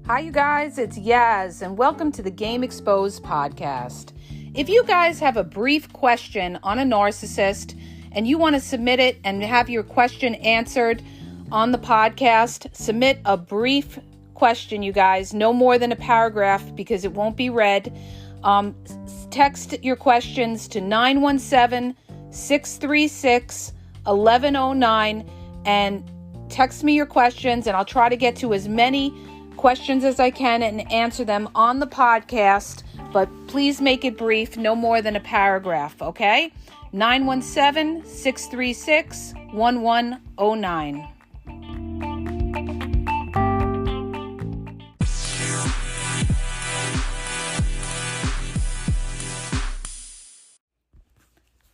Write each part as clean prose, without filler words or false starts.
Hi, you guys, it's Yaz, and welcome to the Game Exposed podcast. If you guys have a brief question on a narcissist and you want to submit it and have your question answered on the podcast, submit a brief question, you guys, no more than a paragraph because it won't be read. Text your questions to 917-636-1109 and text me your questions, and I'll try to get to as many questions as I can and answer them on the podcast, but please make it brief, no more than a paragraph, okay? 917-636-1109.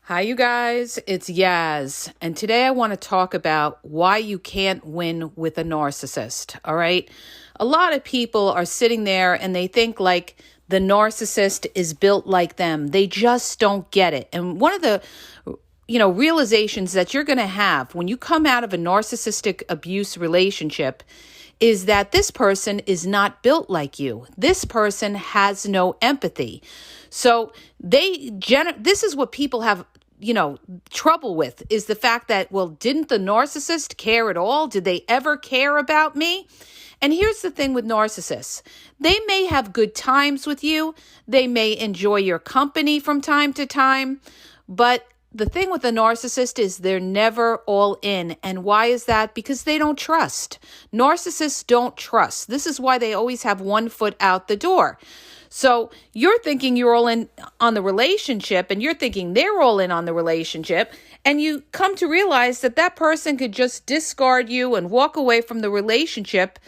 Hi, you guys, it's Yaz, and today I want to talk about why you can't win with a narcissist, all right? A lot of people are sitting there and they think like the narcissist is built like them. They just don't get it. And one of the, realizations that you're going to have when you come out of a narcissistic abuse relationship is that this person is not built like you. This person has no empathy. So this is what people have trouble with, is the fact that, well, didn't the narcissist care at all? Did they ever care about me? And here's the thing with narcissists. They may have good times with you. They may enjoy your company from time to time. But the thing with a narcissist is they're never all in. And why is that? Because they don't trust. Narcissists don't trust. This is why they always have one foot out the door. So you're thinking you're all in on the relationship, and you're thinking they're all in on the relationship, and you come to realize that that person could just discard you and walk away from the relationship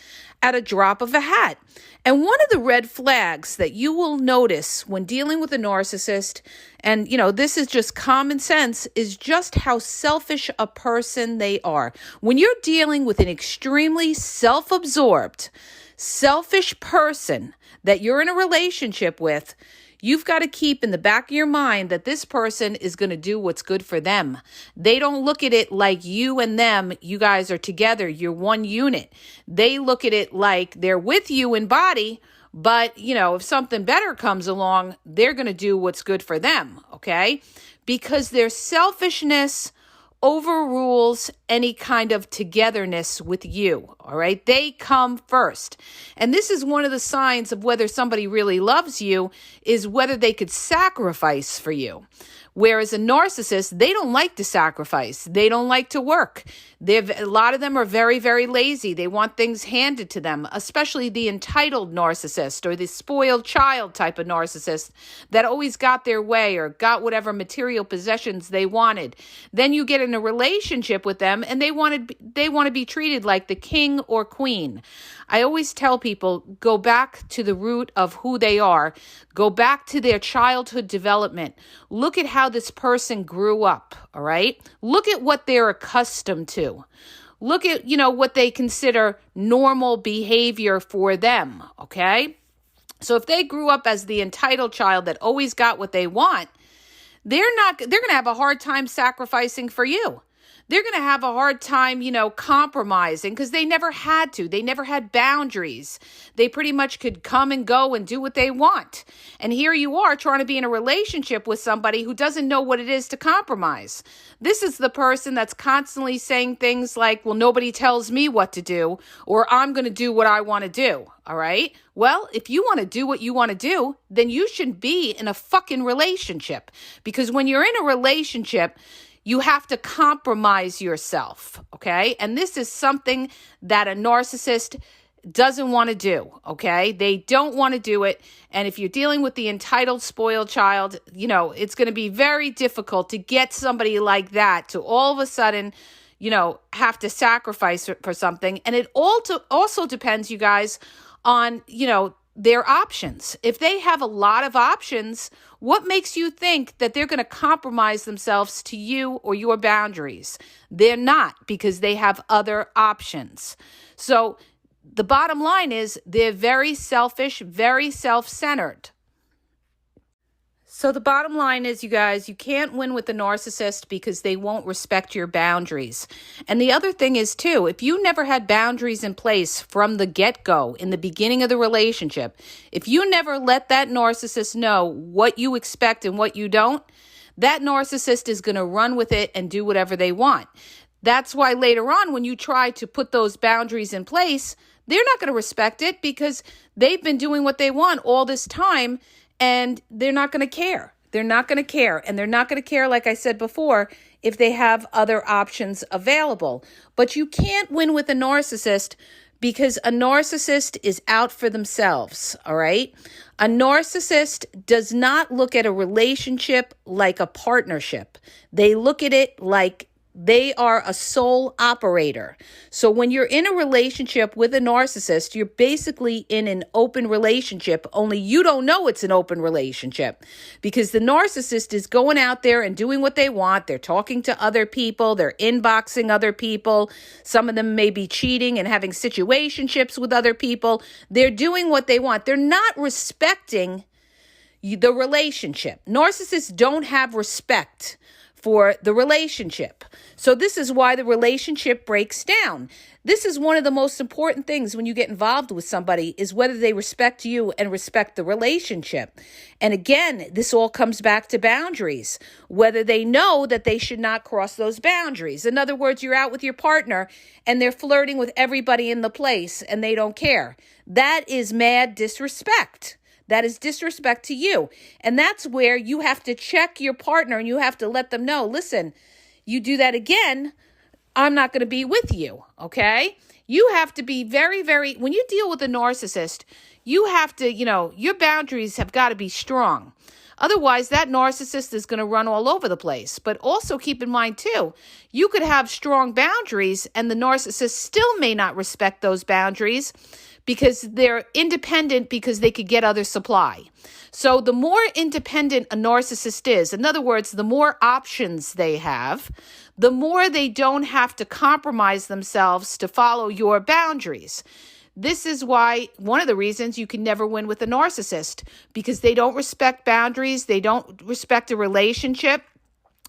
at a drop of a hat. And one of the red flags that you will notice when dealing with a narcissist, and this is just common sense, is just how selfish a person they are. When you're dealing with an extremely self-absorbed, selfish person that you're in a relationship with, you've got to keep in the back of your mind that this person is going to do what's good for them. They don't look at it like you and them, you guys are together, you're one unit. They look at it like they're with you in body, but, if something better comes along, they're going to do what's good for them, okay? Because their selfishness overrules any kind of togetherness with you, all right? They come first. And this is one of the signs of whether somebody really loves you, is whether they could sacrifice for you. Whereas a narcissist, they don't like to sacrifice. They don't like to work. A lot of them are very, very lazy. They want things handed to them, especially the entitled narcissist or the spoiled child type of narcissist that always got their way or got whatever material possessions they wanted. Then you get in a relationship with them and they want to be treated like the king or queen. I always tell people, go back to the root of who they are. Go back to their childhood development. Look at how this person grew up, all right? Look at what they're accustomed to. Look at, what they consider normal behavior for them, okay? So if they grew up as the entitled child that always got what they want, they're going to have a hard time sacrificing for you. They're going to have a hard time, compromising because they never had to. They never had boundaries. They pretty much could come and go and do what they want. And here you are trying to be in a relationship with somebody who doesn't know what it is to compromise. This is the person that's constantly saying things like, well, nobody tells me what to do, or I'm going to do what I want to do. All right? Well, if you want to do what you want to do, then you shouldn't be in a fucking relationship. Because when you're in a relationship, you have to compromise yourself, okay? And this is something that a narcissist doesn't want to do, okay? They don't want to do it. And if you're dealing with the entitled, spoiled child, it's going to be very difficult to get somebody like that to all of a sudden, have to sacrifice for something. And it also depends, you guys, on, their options. If they have a lot of options, what makes you think that they're going to compromise themselves to you or your boundaries? They're not, because they have other options. So the bottom line is they're very selfish, very self-centered. So the bottom line is, you guys, you can't win with the narcissist because they won't respect your boundaries. And the other thing is, too, if you never had boundaries in place from the get-go, in the beginning of the relationship, if you never let that narcissist know what you expect and what you don't, that narcissist is going to run with it and do whatever they want. That's why later on, when you try to put those boundaries in place, they're not going to respect it because they've been doing what they want all this time. And they're not going to care. They're not going to care. And they're not going to care, like I said before, if they have other options available. But you can't win with a narcissist because a narcissist is out for themselves, all right? A narcissist does not look at a relationship like a partnership. They look at it like they are a sole operator. So when you're in a relationship with a narcissist, you're basically in an open relationship, only you don't know it's an open relationship because the narcissist is going out there and doing what they want. They're talking to other people. They're inboxing other people. Some of them may be cheating and having situationships with other people. They're doing what they want. They're not respecting the relationship. Narcissists don't have respect for the relationship. So this is why the relationship breaks down. This is one of the most important things when you get involved with somebody is whether they respect you and respect the relationship. And again, this all comes back to boundaries, whether they know that they should not cross those boundaries. In other words, you're out with your partner and they're flirting with everybody in the place and they don't care. That is mad disrespect. That is disrespect to you. And that's where you have to check your partner and you have to let them know, listen, you do that again, I'm not going to be with you, okay? You have to be very, very, when you deal with a narcissist, you have to, your boundaries have got to be strong. Otherwise, that narcissist is going to run all over the place. But also keep in mind, too, you could have strong boundaries and the narcissist still may not respect those boundaries because they're independent because they could get other supply. So the more independent a narcissist is, in other words, the more options they have, the more they don't have to compromise themselves to follow your boundaries. This is why one of the reasons you can never win with a narcissist, because they don't respect boundaries, they don't respect a relationship,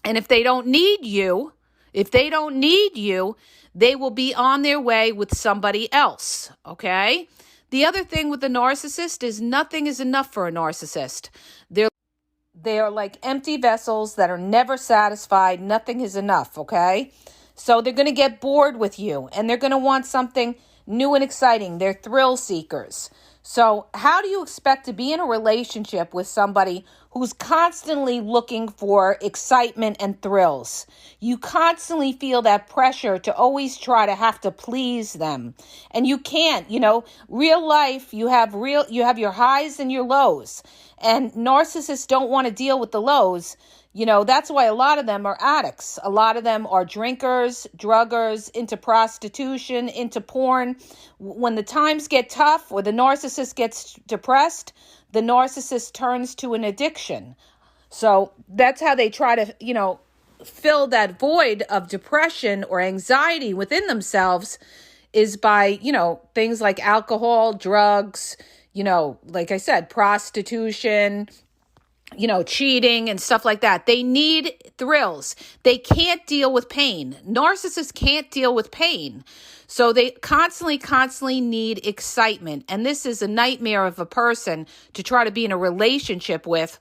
and if they don't need you, they will be on their way with somebody else, okay? The other thing with the narcissist is nothing is enough for a narcissist. They are like empty vessels that are never satisfied. Nothing is enough, okay? So they're going to get bored with you, and they're going to want something new and exciting. They're thrill seekers. So how do you expect to be in a relationship with somebody who's constantly looking for excitement and thrills? You constantly feel that pressure to always try to have to please them. And you can't, real life, you have your highs and your lows. And narcissists don't want to deal with the lows. That's why a lot of them are addicts. A lot of them are drinkers, druggers, into prostitution, into porn. When the times get tough or the narcissist gets depressed, the narcissist turns to an addiction. So that's how they try to, fill that void of depression or anxiety within themselves is by, things like alcohol, drugs, like I said, prostitution, cheating and stuff like that. They need thrills. They can't deal with pain. Narcissists can't deal with pain. So they constantly need excitement. And this is a nightmare of a person to try to be in a relationship with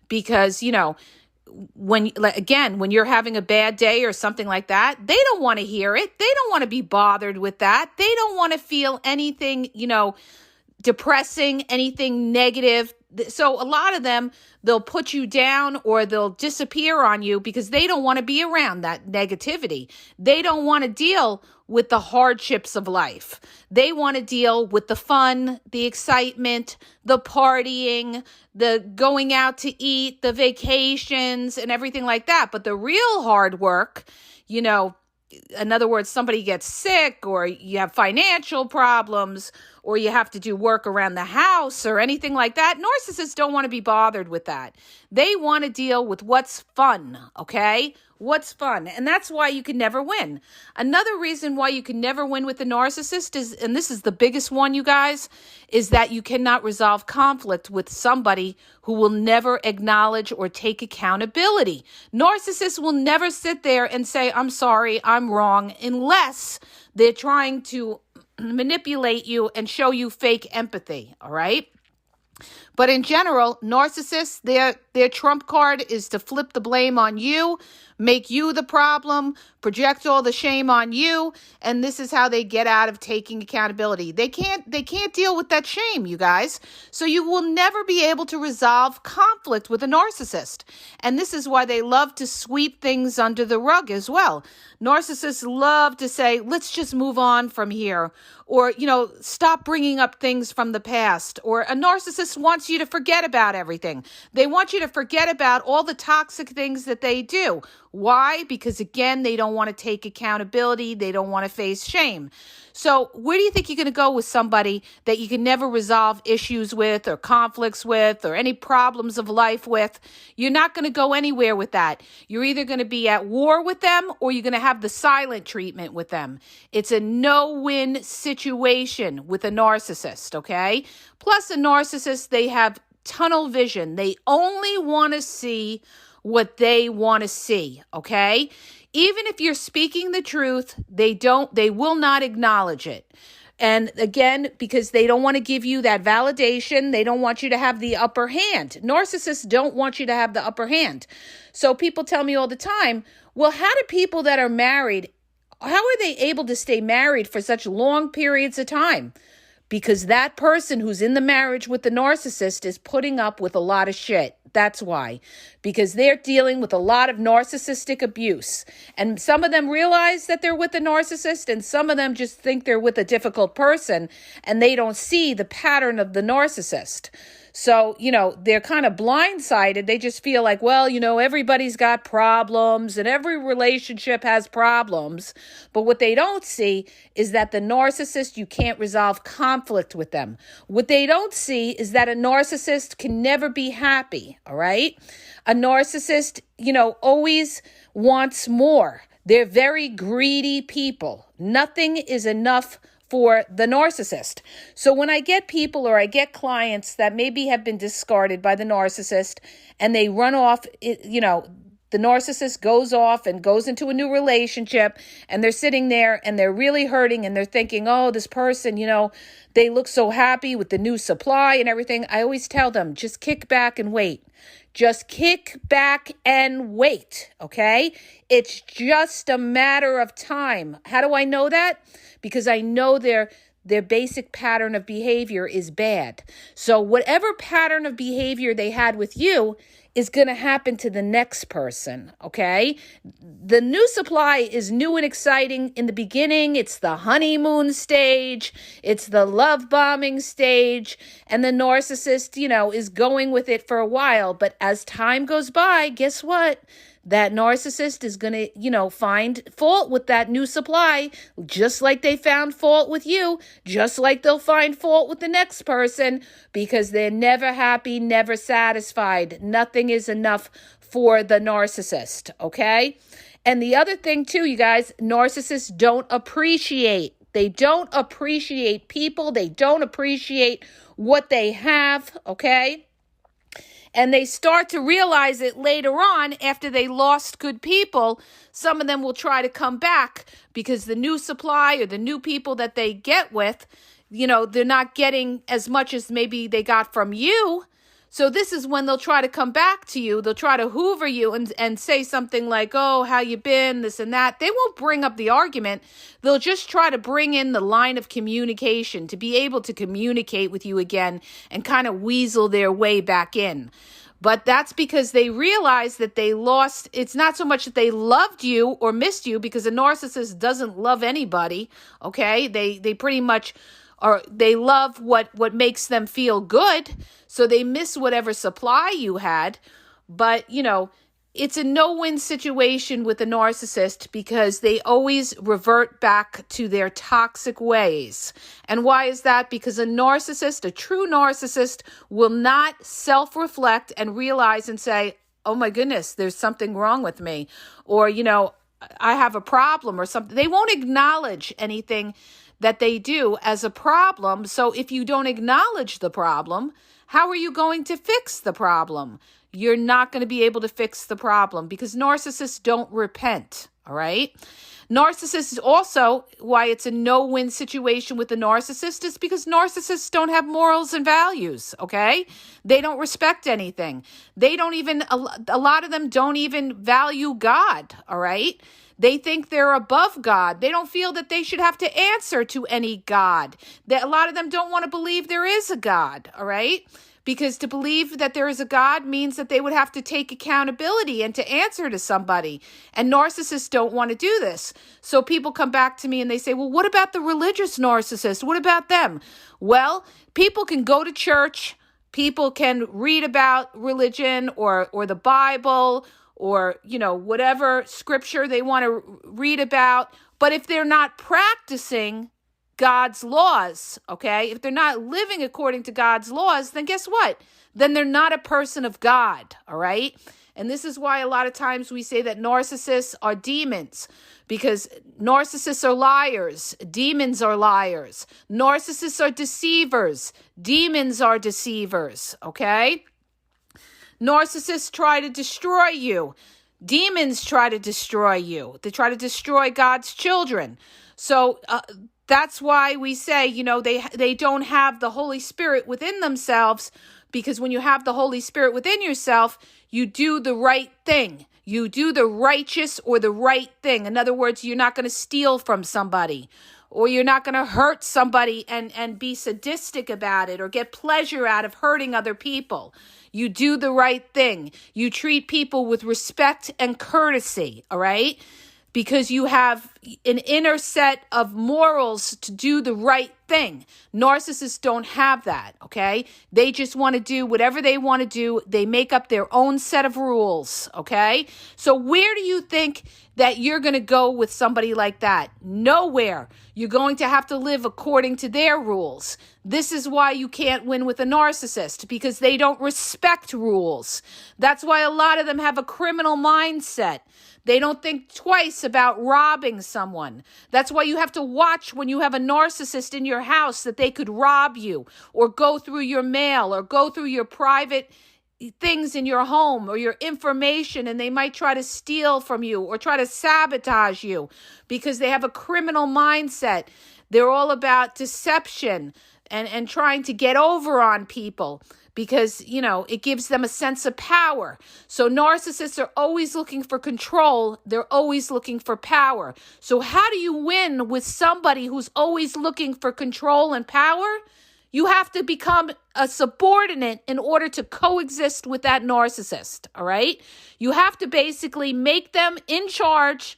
because, when you're having a bad day or something like that, they don't want to hear it. They don't want to be bothered with that. They don't want to feel anything, depressing, anything negative. So a lot of them, they'll put you down or they'll disappear on you because they don't want to be around that negativity. They don't want to deal with the hardships of life. They want to deal with the fun, the excitement, the partying, the going out to eat, the vacations and everything like that. But the real hard work, in other words, somebody gets sick or you have financial problems or you have to do work around the house or anything like that. Narcissists don't want to be bothered with that. They want to deal with what's fun, okay? What's fun. And that's why you can never win. Another reason why you can never win with a narcissist is, and this is the biggest one, you guys, is that you cannot resolve conflict with somebody who will never acknowledge or take accountability. Narcissists will never sit there and say, I'm sorry, I'm wrong, unless they're trying to manipulate you and show you fake empathy, all right? But in general, narcissists, their trump card is to flip the blame on you, make you the problem, project all the shame on you, and this is how they get out of taking accountability. They can't deal with that shame, you guys. So you will never be able to resolve conflict with a narcissist. And this is why they love to sweep things under the rug as well. Narcissists love to say, let's just move on from here, or, stop bringing up things from the past. Or a narcissist wants you to forget about everything. They want you to forget about all the toxic things that they do. Why? Because again, they don't want to take accountability. They don't want to face shame. So where do you think you're going to go with somebody that you can never resolve issues with or conflicts with or any problems of life with? You're not going to go anywhere with that. You're either going to be at war with them or you're going to have the silent treatment with them. It's a no-win situation with a narcissist, okay? Plus a narcissist, they have tunnel vision. They only want to see what they want to see, okay? Even if you're speaking the truth, they will not acknowledge it. And again, because they don't want to give you that validation, they don't want you to have the upper hand. Narcissists don't want you to have the upper hand. So people tell me all the time, well, how do people that are married, how are they able to stay married for such long periods of time? Because that person who's in the marriage with the narcissist is putting up with a lot of shit. That's why. Because they're dealing with a lot of narcissistic abuse. And some of them realize that they're with a narcissist, and some of them just think they're with a difficult person, and they don't see the pattern of the narcissist. So, they're kind of blindsided. They just feel like, well, everybody's got problems and every relationship has problems. But what they don't see is that the narcissist, you can't resolve conflict with them. What they don't see is that a narcissist can never be happy, all right? A narcissist, always wants more. They're very greedy people. Nothing is enough for the narcissist. So when I get people or I get clients that maybe have been discarded by the narcissist and they run off, the narcissist goes off and goes into a new relationship and they're sitting there and they're really hurting and they're thinking, oh, this person, they look so happy with the new supply and everything. I always tell them, just kick back and wait. Just kick back and wait, okay? It's just a matter of time. How do I know that? Because I know their basic pattern of behavior is bad. So whatever pattern of behavior they had with you is going to happen to the next person, okay? The new supply is new and exciting in the beginning. It's the honeymoon stage. It's the love bombing stage. And the narcissist, is going with it for a while. But as time goes by, guess what? That narcissist is going to, find fault with that new supply, just like they found fault with you, just like they'll find fault with the next person, because they're never happy, never satisfied. Nothing is enough for the narcissist, okay? And the other thing too, you guys, narcissists don't appreciate. They don't appreciate people. They don't appreciate what they have, okay? And they start to realize it later on after they lost good people. Some of them will try to come back because the new supply or the new people that they get with, they're not getting as much as maybe they got from you. So this is when they'll try to come back to you. They'll try to hoover you and say something like, oh, how you been, this and that. They won't bring up the argument. They'll just try to bring in the line of communication to be able to communicate with you again and kind of weasel their way back in. But that's because they realize that they lost. It's not so much that they loved you or missed you, because a narcissist doesn't love anybody, okay? They pretty much they love what makes them feel good. So they miss whatever supply you had. But, it's a no-win situation with a narcissist because they always revert back to their toxic ways. And why is that? Because a narcissist, a true narcissist, will not self-reflect and realize and say, oh my goodness, there's something wrong with me. Or, I have a problem or something. They won't acknowledge anything that they do as a problem. So if you don't acknowledge the problem, how are you going to fix the problem? You're not going to be able to fix the problem because narcissists don't repent, all right? Narcissists is also why it's a no-win situation with the narcissist is because narcissists don't have morals and values, okay? They don't respect anything. They don't even, a lot of them don't even value God, all right? They think they're above God. They don't feel that they should have to answer to any God. A lot of them don't want to believe there is a God, all right? Because to believe that there is a God means that they would have to take accountability and to answer to somebody. And narcissists don't want to do this. So people come back to me and they say, well, what about the religious narcissist? What about them? Well, people can go to church. People can read about religion or the Bible or, whatever scripture they want to read about. But if they're not practicing God's laws, okay? If they're not living according to God's laws, then guess what? Then they're not a person of God, all right? And this is why a lot of times we say that narcissists are demons, because narcissists are liars, demons are liars. Narcissists are deceivers, demons are deceivers, okay? Narcissists try to destroy you. Demons try to destroy you. They try to destroy God's children. So, that's why we say, they don't have the Holy Spirit within themselves, because when you have the Holy Spirit within yourself, you do the right thing. You do the righteous or the right thing. In other words, you're not going to steal from somebody, or you're not going to hurt somebody and be sadistic about it or get pleasure out of hurting other people. You do the right thing. You treat people with respect and courtesy, all right? Because you have an inner set of morals to do the right thing. Narcissists don't have that, okay? They just want to do whatever they want to do. They make up their own set of rules, okay? So where do you think that you're going to go with somebody like that? Nowhere. You're going to have to live according to their rules. This is why you can't win with a narcissist, because they don't respect rules. That's why a lot of them have a criminal mindset. They don't think twice about robbing someone. That's why you have to watch when you have a narcissist in your house, that they could rob you or go through your mail or go through your private things in your home or your information, and they might try to steal from you or try to sabotage you because they have a criminal mindset. They're all about deception and trying to get over on people, because, it gives them a sense of power. So narcissists are always looking for control. They're always looking for power. So how do you win with somebody who's always looking for control and power? You have to become a subordinate in order to coexist with that narcissist, all right? You have to basically make them in charge,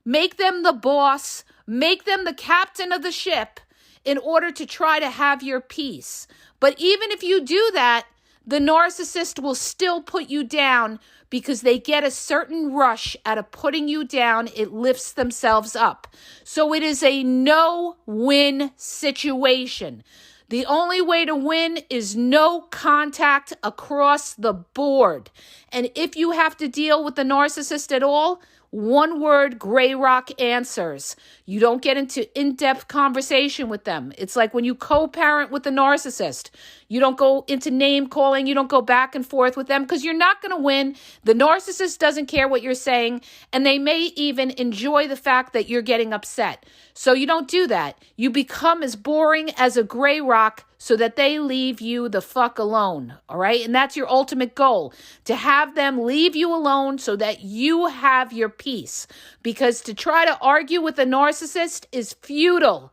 make them the boss, make them the captain of the ship in order to try to have your peace. But even if you do that, the narcissist will still put you down, because they get a certain rush out of putting you down. It lifts themselves up. So it is a no-win situation. The only way to win is no contact across the board. And if you have to deal with the narcissist at all, one word, gray rock answers. You don't get into in-depth conversation with them. It's like when you co-parent with a narcissist. You don't go into name calling. You don't go back and forth with them, because you're not going to win. The narcissist doesn't care what you're saying, and they may even enjoy the fact that you're getting upset. So you don't do that. You become as boring as a gray rock so that they leave you the fuck alone, all right? And that's your ultimate goal, to have them leave you alone so that you have your peace. Because to try to argue with a narcissist is futile,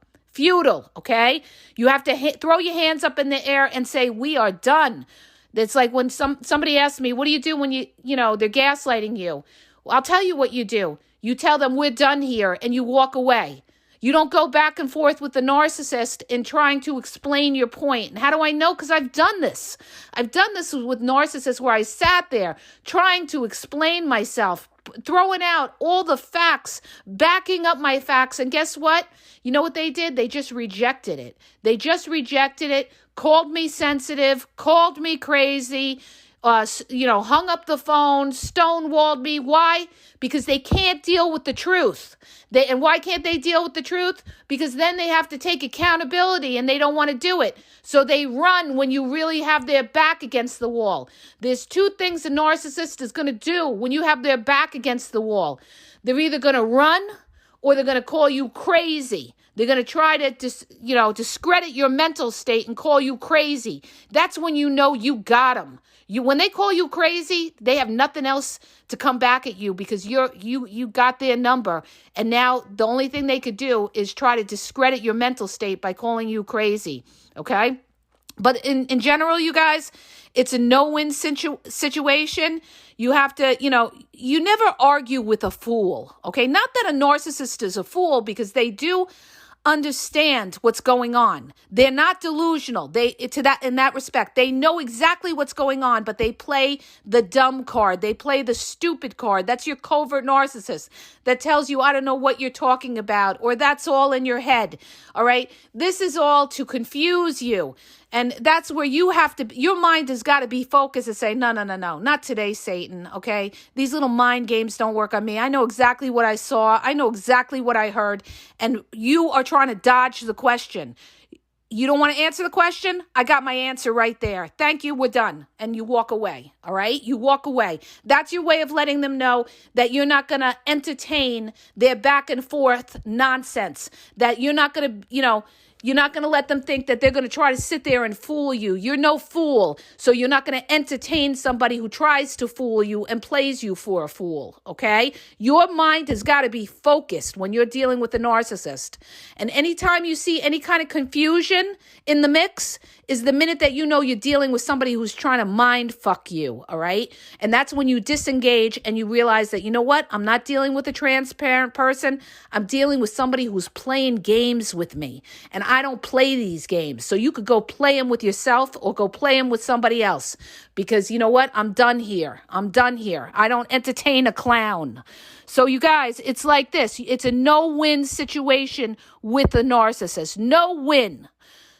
okay? You have to throw your hands up in the air and say, we are done. It's like when somebody asks me, what do you do when they're gaslighting you? Well, I'll tell you what you do. You tell them, we're done here, and you walk away. You don't go back and forth with the narcissist in trying to explain your point. And how do I know? Because I've done this. I've done this with narcissists where I sat there trying to explain myself, throwing out all the facts, backing up my facts. And guess what? You know what they did? They just rejected it. They just rejected it, called me sensitive, called me crazy, hung up the phone, stonewalled me. Why? Because they can't deal with the truth. And why can't they deal with the truth? Because then they have to take accountability and they don't want to do it. So they run when you really have their back against the wall. There's two things a narcissist is going to do when you have their back against the wall. They're either going to run or they're going to call you crazy. They're going to try to discredit your mental state and call you crazy. That's when you know you got them. When they call you crazy, they have nothing else to come back at you because you got their number. And now the only thing they could do is try to discredit your mental state by calling you crazy. Okay? But in general, you guys, it's a no-win situation. You have to, you never argue with a fool. Okay? Not that a narcissist is a fool, because they do understand what's going on. They're not delusional. In that respect, they know exactly what's going on, but they play the dumb card. They play the stupid card. That's your covert narcissist that tells you, I don't know what you're talking about, or that's all in your head. All right. This is all to confuse you. And that's where your mind has got to be focused and say, no, not today, Satan, okay? These little mind games don't work on me. I know exactly what I saw. I know exactly what I heard. And you are trying to dodge the question. You don't want to answer the question? I got my answer right there. Thank you, we're done. And you walk away, all right? You walk away. That's your way of letting them know that you're not going to entertain their back and forth nonsense, that you're not going to, you're not going to let them think that they're going to try to sit there and fool you. You're no fool. So you're not going to entertain somebody who tries to fool you and plays you for a fool, okay? Your mind has got to be focused when you're dealing with a narcissist. And anytime you see any kind of confusion in the mix is the minute that you know you're dealing with somebody who's trying to mind fuck you, all right? And that's when you disengage and you realize that, you know what? I'm not dealing with a transparent person. I'm dealing with somebody who's playing games with me. And I don't play these games. So you could go play them with yourself or go play them with somebody else. Because you know what? I'm done here. I don't entertain a clown. So you guys, it's like this. It's a no-win situation with a narcissist. No win.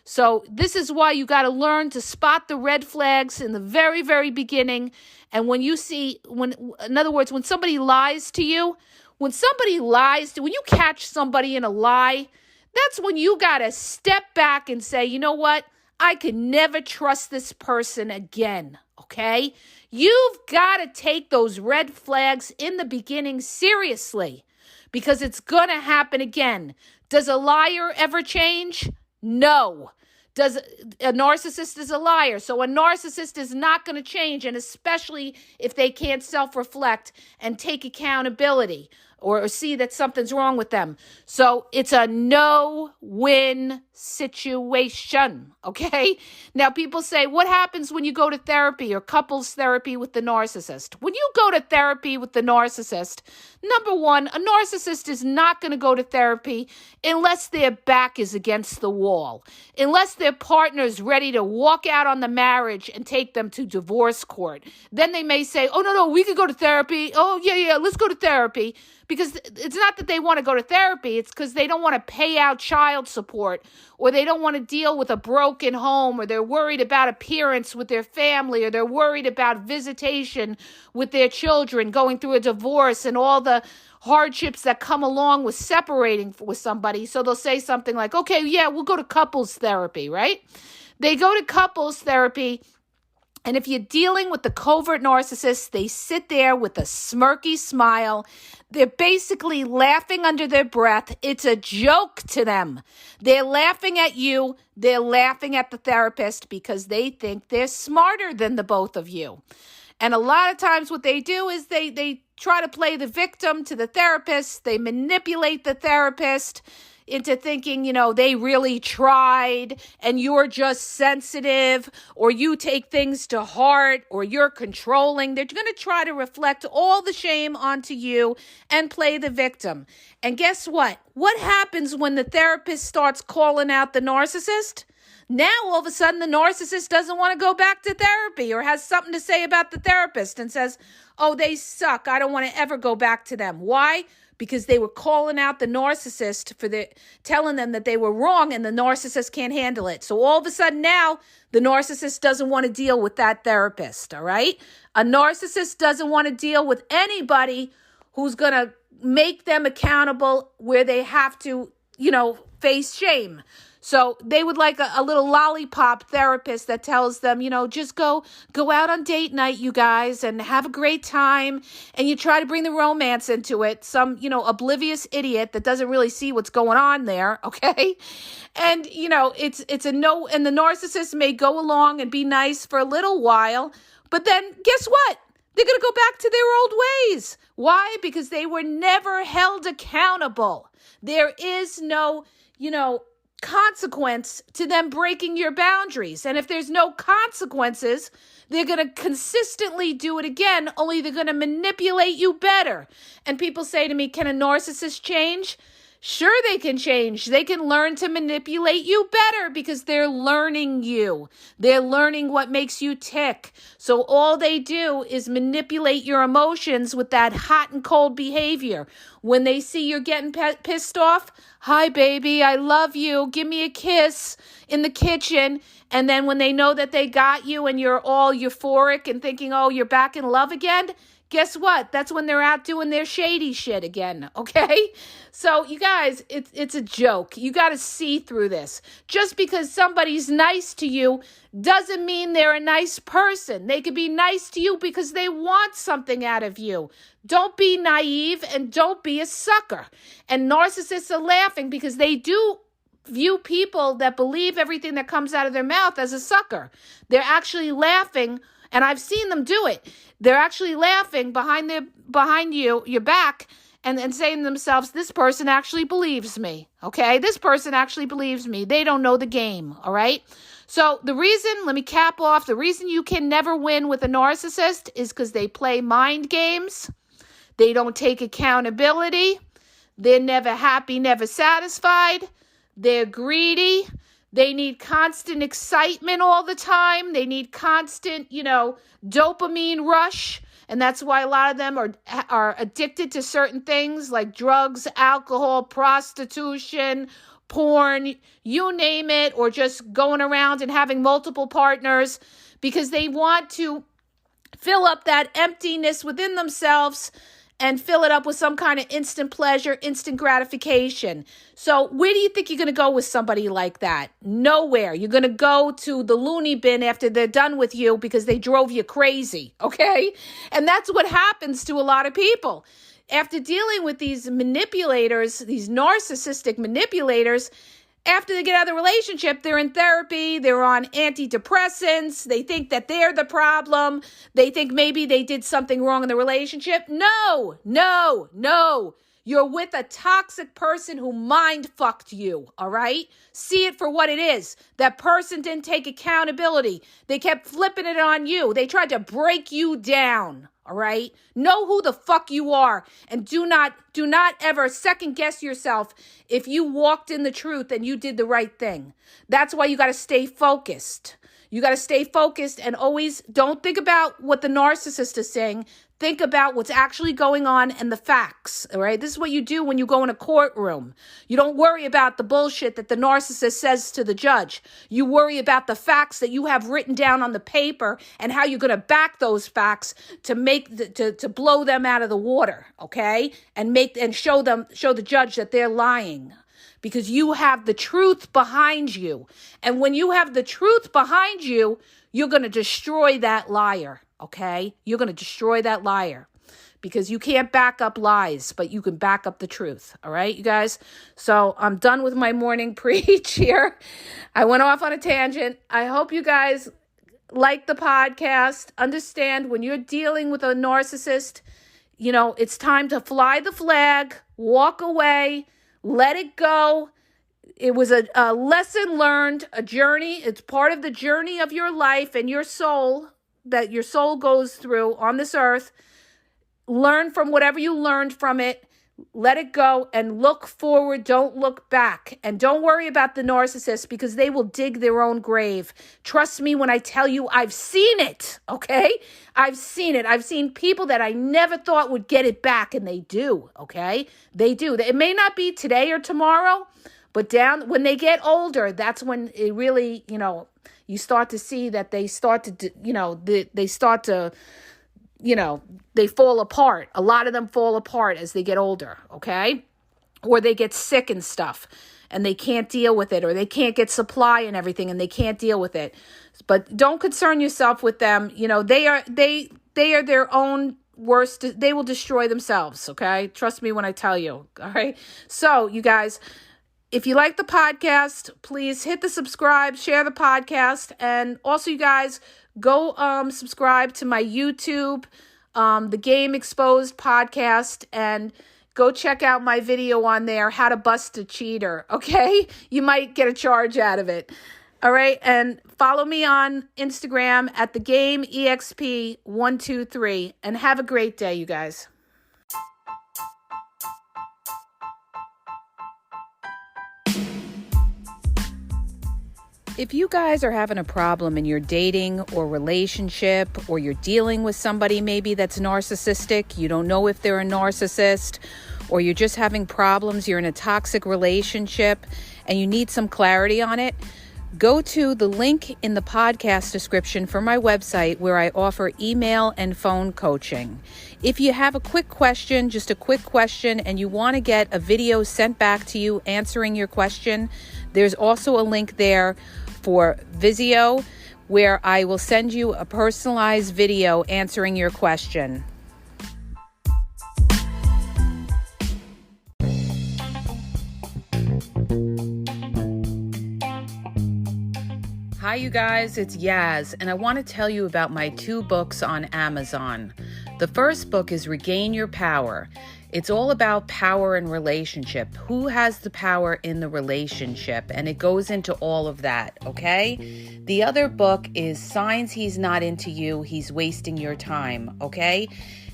So this is why you got to learn to spot the red flags in the very, very beginning. And when you see, in other words, when somebody lies to you, when you catch somebody in a lie, that's when you got to step back and say, you know what? I can never trust this person again, okay? You've got to take those red flags in the beginning seriously because it's going to happen again. Does a liar ever change? No. A narcissist is a liar. So a narcissist is not going to change, and especially if they can't self-reflect and take accountability or see that something's wrong with them. So it's a no-win situation, okay? Now, people say, what happens when you go to therapy or couples therapy with the narcissist? When you go to therapy with the narcissist, number one, a narcissist is not going to go to therapy unless their back is against the wall, unless their partner is ready to walk out on the marriage and take them to divorce court. Then they may say, oh, no, we could go to therapy. Oh, yeah, let's go to therapy. Because it's not that they want to go to therapy. It's because they don't want to pay out child support, or they don't want to deal with a broken home, or they're worried about appearance with their family, or they're worried about visitation with their children, going through a divorce and all the hardships that come along with separating with somebody. So they'll say something like, okay, yeah, we'll go to couples therapy, right? They go to couples therapy. And if you're dealing with the covert narcissist, they sit there with a smirky smile. They're basically laughing under their breath. It's a joke to them. They're laughing at you. They're laughing at the therapist because they think they're smarter than the both of you. And a lot of times what they do is they try to play the victim to the therapist. They manipulate the therapist. into thinking, they really tried and you're just sensitive, or you take things to heart, or you're controlling. They're going to try to reflect all the shame onto you and play the victim. And guess what? What happens when the therapist starts calling out the narcissist? Now, all of a sudden, the narcissist doesn't want to go back to therapy, or has something to say about the therapist and says, oh, they suck. I don't want to ever go back to them. Why? Because they were calling out the narcissist telling them that they were wrong, and the narcissist can't handle it. So all of a sudden now, the narcissist doesn't want to deal with that therapist, all right? A narcissist doesn't want to deal with anybody who's going to make them accountable where they have to, face shame. So they would like a little lollipop therapist that tells them, just go out on date night, you guys, and have a great time. And you try to bring the romance into it. Some, oblivious idiot that doesn't really see what's going on there. Okay. And, it's a no. And the narcissist may go along and be nice for a little while. But then guess what? They're going to go back to their old ways. Why? Because they were never held accountable. There is no, consequence to them breaking your boundaries. And if there's no consequences, they're going to consistently do it again, only they're going to manipulate you better. And people say to me, can a narcissist change? Sure, they can change. They can learn to manipulate you better because they're learning you. They're learning what makes you tick. So all they do is manipulate your emotions with that hot and cold behavior. When they see you're getting pissed off, hi, baby, I love you. Give me a kiss in the kitchen. And then when they know that they got you and you're all euphoric and thinking, oh, you're back in love again, guess what? That's when they're out doing their shady shit again, okay? So you guys, it's a joke. You got to see through this. Just because somebody's nice to you doesn't mean they're a nice person. They could be nice to you because they want something out of you. Don't be naive and don't be a sucker. And narcissists are laughing because they do view people that believe everything that comes out of their mouth as a sucker. They're actually laughing, and I've seen them do it. They're actually laughing behind your back and saying to themselves, this person actually believes me, okay? This person actually believes me. They don't know the game, all right? So let me cap off, the reason you can never win with a narcissist is because they play mind games. They don't take accountability. They're never happy, never satisfied. They're greedy. They need constant excitement all the time. They need constant, dopamine rush. And that's why a lot of them are addicted to certain things like drugs, alcohol, prostitution, porn, you name it, or just going around and having multiple partners because they want to fill up that emptiness within themselves and fill it up with some kind of instant pleasure, instant gratification. So where do you think you're going to go with somebody like that? Nowhere. You're going to go to the loony bin after they're done with you because they drove you crazy, okay? And that's what happens to a lot of people. After dealing with these manipulators, these narcissistic manipulators, after they get out of the relationship, they're in therapy, they're on antidepressants, they think that they're the problem, they think maybe they did something wrong in the relationship. No. You're with a toxic person who mind fucked you, all right? See it for what it is. That person didn't take accountability. They kept flipping it on you. They tried to break you down. All right. Know who the fuck you are, and do not ever second guess yourself if you walked in the truth and you did the right thing. That's why you got to stay focused. You got to stay focused and always don't think about what the narcissist is saying. Think about what's actually going on and the facts, all right? This is what you do when you go in a courtroom. You don't worry about the bullshit that the narcissist says to the judge. You worry about the facts that you have written down on the paper and how you're going to back those facts to to blow them out of the water, okay? And show the judge that they're lying. Because you have the truth behind you. And when you have the truth behind you, you're going to destroy that liar, okay? You're going to destroy that liar because you can't back up lies, but you can back up the truth, all right, you guys? So I'm done with my morning preach here. I went off on a tangent. I hope you guys like the podcast. Understand when you're dealing with a narcissist, it's time to fly the flag, walk away, let it go, It was a lesson learned, a journey. It's part of the journey of your life and your soul that your soul goes through on this earth. Learn from whatever you learned from it. Let it go and look forward. Don't look back. And don't worry about the narcissist because they will dig their own grave. Trust me when I tell you I've seen it, okay? I've seen it. I've seen people that I never thought would get it back, and they do, okay? They do. It may not be today or tomorrow, but when they get older, that's when it really, you start to see that they start to, they start to, they fall apart. A lot of them fall apart as they get older, okay? Or they get sick and stuff and they can't deal with it, or they can't get supply and everything and they can't deal with it. But don't concern yourself with them. They are their own worst. They will destroy themselves, okay? Trust me when I tell you, all right? So, you guys, if you like the podcast, please hit the subscribe, share the podcast, and also, you guys, go subscribe to my YouTube, the Game Exposed podcast, and go check out my video on there, how to bust a cheater, okay? You might get a charge out of it, all right? And follow me on Instagram at thegameexp123, and have a great day, you guys. If you guys are having a problem in your dating or relationship, or you're dealing with somebody maybe that's narcissistic, you don't know if they're a narcissist, or you're just having problems, you're in a toxic relationship, and you need some clarity on it, go to the link in the podcast description for my website where I offer email and phone coaching. If you have a quick question, just a quick question, and you want to get a video sent back to you answering your question, there's also a link there for Vizio where I will send you a personalized video answering your question. Hi, you guys, it's Yaz, and I want to tell you about my 2 books on Amazon. The first book is Regain Your Power. It's all about power and relationship. Who has the power in the relationship? And it goes into all of that, okay? The other book is Signs He's Not Into You, He's Wasting Your Time, okay?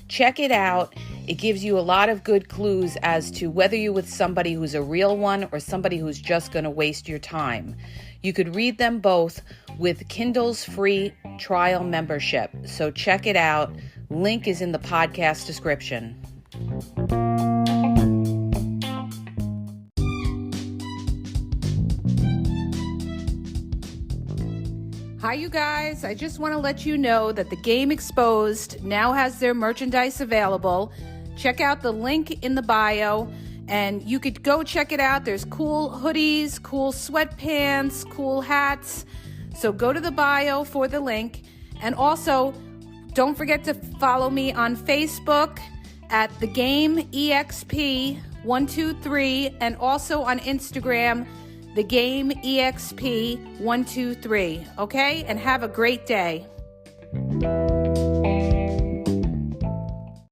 Check it out. It gives you a lot of good clues as to whether you're with somebody who's a real one or somebody who's just going to waste your time. You could read them both with Kindle's free trial membership. So check it out. Link is in the podcast description. Hi, you guys. I just want to let you know that the Game Exposed now has their merchandise available. Check out the link in the bio, and you could go check it out. There's cool hoodies, cool sweatpants, cool hats. So go to the bio for the link. And also, don't forget to follow me on Facebook at The Game EXP123, and also on Instagram, The Game EXP123. Okay? And have a great day.